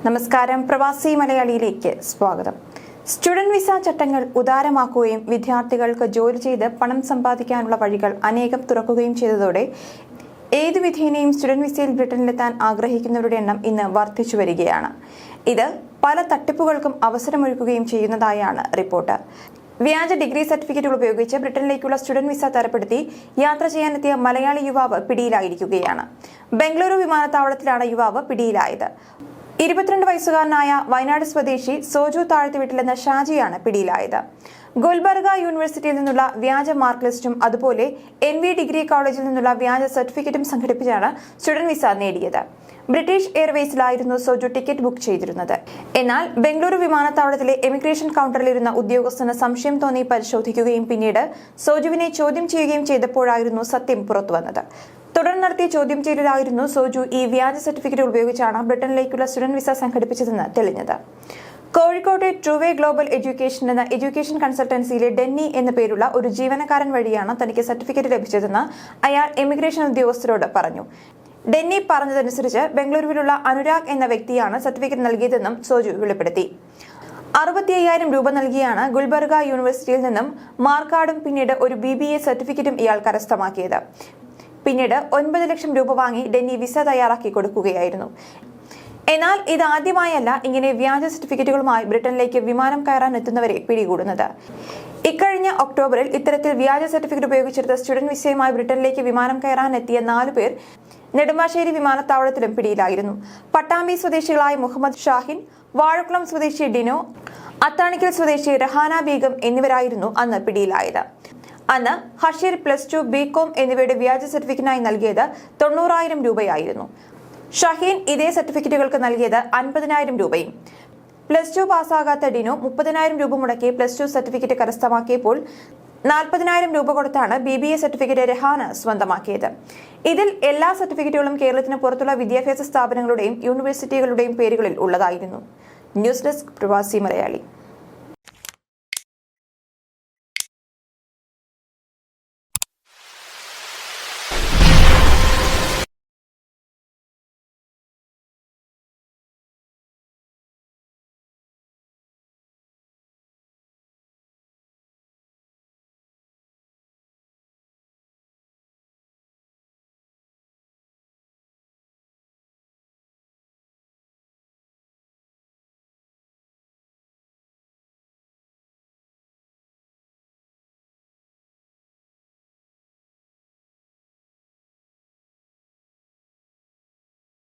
നമസ്കാരം, പ്രവാസി മലയാളിയിലേക്ക് സ്വാഗതം. സ്റ്റുഡന്റ് വിസ ചട്ടങ്ങൾ ഉദാരമാക്കുകയും വിദ്യാർത്ഥികൾക്ക് ജോലി ചെയ്ത് പണം സമ്പാദിക്കാനുള്ള വഴികൾ അനേകം തുറക്കുകയും ചെയ്തതോടെ ഏതു വിധേനയും സ്റ്റുഡന്റ് വിസയിൽ ബ്രിട്ടനിലെത്താൻ ആഗ്രഹിക്കുന്നവരുടെ എണ്ണം ഇന്ന് വർദ്ധിച്ചു വരികയാണ്. ഇത് പല തട്ടിപ്പുകൾക്കും അവസരമൊരുക്കുകയും ചെയ്യുന്നതായാണ് റിപ്പോർട്ട്. വ്യാജ ഡിഗ്രി സർട്ടിഫിക്കറ്റുകൾ ഉപയോഗിച്ച് ബ്രിട്ടനിലേക്കുള്ള സ്റ്റുഡന്റ് വിസ തരപ്പെടുത്തി യാത്ര ചെയ്യാനെത്തിയ മലയാളി യുവാവ് പിടിയിലായിരിക്കുകയാണ്. ബംഗളൂരു വിമാനത്താവളത്തിലാണ് യുവാവ് പിടിയിലായത്. 22 വയസ്സുകാരനായ വയനാട് സ്വദേശി സോജു താഴ്ത്തിവീട്ടിലെന്ന ഷാജിയാണ് പിടിയിലായത്. ഗുൽബർഗ യൂണിവേഴ്സിറ്റിയിൽ നിന്നുള്ള വ്യാജ മാർക്ക് ലിസ്റ്റും അതുപോലെ NV ഡിഗ്രി കോളേജിൽ നിന്നുള്ള വ്യാജ സർട്ടിഫിക്കറ്റും സംഘടിപ്പിച്ചാണ് സ്റ്റുഡന്റ് വിസ നേടിയത്. ബ്രിട്ടീഷ് എയർവേസിലായിരുന്നു സോജു ടിക്കറ്റ് ബുക്ക് ചെയ്തിരുന്നത്. എന്നാൽ ബംഗളൂരു വിമാനത്താവളത്തിലെ എമിഗ്രേഷൻ കൗണ്ടറിലിരുന്ന ഉദ്യോഗസ്ഥന് സംശയം തോന്നി പരിശോധിക്കുകയും പിന്നീട് സോജുവിനെ ചോദ്യം ചെയ്യുകയും ചെയ്തപ്പോഴായിരുന്നു സത്യം പുറത്തുവന്നത്. തുടർന്ന് നടത്തിയ ചോദ്യം ചെയ്യലിലായിരുന്നു സോജു ഈ വ്യാജ സർട്ടിഫിക്കറ്റ് ഉപയോഗിച്ചാണ് ബ്രിട്ടനിലേക്കുള്ള സ്റ്റുഡന്റ് വിസ സംഘടിപ്പിച്ചതെന്ന് തെളിഞ്ഞത്. കോഴിക്കോട്ടെ ട്രൂവേ ഗ്ലോബൽ എഡ്യൂക്കേഷൻ എന്ന എഡ്യൂക്കേഷൻ കൺസൾട്ടൻസിയിലെ ഡെന്നി എന്ന പേരുള്ള ഒരു ജീവനക്കാരൻ വഴിയാണ് തനിക്ക് സർട്ടിഫിക്കറ്റ് ലഭിച്ചതെന്ന് അയാൾ എമിഗ്രേഷൻ ഉദ്യോഗസ്ഥരോട് പറഞ്ഞു. ഡെന്നി പറഞ്ഞതനുസരിച്ച് ബംഗളൂരുവിലുള്ള അനുരാഗ് എന്ന വ്യക്തിയാണ് സർട്ടിഫിക്കറ്റ് നൽകിയതെന്നും സോജു വെളിപ്പെടുത്തി. 65,000 രൂപ നൽകിയാണ് ഗുൽബർഗ യൂണിവേഴ്സിറ്റിയിൽ നിന്നും മാർക്കാർഡും പിന്നീട് ഒരു BBA സർട്ടിഫിക്കറ്റും ഇയാൾ കരസ്ഥമാക്കിയത്. പിന്നീട് 9 ലക്ഷം രൂപ വാങ്ങി ഡെന്നി വിസ തയ്യാറാക്കി കൊടുക്കുകയായിരുന്നു. എന്നാൽ ഇതാദ്യമായല്ല ഇങ്ങനെ വ്യാജ സർട്ടിഫിക്കറ്റുകളുമായി ബ്രിട്ടനിലേക്ക് വിമാനം കയറാൻ എത്തുന്നവരെ പിടികൂടുന്നത്. ഇക്കഴിഞ്ഞ ഒക്ടോബറിൽ ഇത്തരത്തിൽ വ്യാജ സർട്ടിഫിക്കറ്റ് ഉപയോഗിച്ചെടുത്ത സ്റ്റുഡന്റ് വിസയുമായി ബ്രിട്ടനിലേക്ക് വിമാനം കയറാൻ എത്തിയ 4 പേർ നെടുമ്പാശ്ശേരി വിമാനത്താവളത്തിലും പിടിയിലായിരുന്നു. പട്ടാമ്പി സ്വദേശികളായ മുഹമ്മദ് ഷാഹിൻ, വാഴക്കുളം സ്വദേശി ഡിനോ, അത്താണിക്കൽ സ്വദേശി രഹാന ബീഗം എന്നിവരായിരുന്നു അന്ന് പിടിയിലായത്. അന്ന് ഹഷീർ +2 BCom എന്നിവയുടെ വ്യാജ സർട്ടിഫിക്കറ്റിനായി നൽകിയത് 90,000 രൂപയായിരുന്നു. ഷഹീൻ ഇതേ സർട്ടിഫിക്കറ്റുകൾക്ക് നൽകിയത് 50,000 രൂപയും. +2 പാസ്സാകാത്ത ഡിനോ 30,000 രൂപ മുടക്കി +2 സർട്ടിഫിക്കറ്റ് കരസ്ഥമാക്കിയപ്പോൾ 40,000 രൂപ കൊടുത്താണ് BBA സർട്ടിഫിക്കറ്റ് രഹാന സ്വന്തമാക്കിയത്. ഇതിൽ എല്ലാ സർട്ടിഫിക്കറ്റുകളും കേരളത്തിന് പുറത്തുള്ള വിദ്യാഭ്യാസ സ്ഥാപനങ്ങളുടെയും യൂണിവേഴ്സിറ്റികളുടെയും പേരുകളിൽ ഉള്ളതായിരുന്നു. ന്യൂസ് ഡെസ്ക്, പ്രവാസി മലയാളി.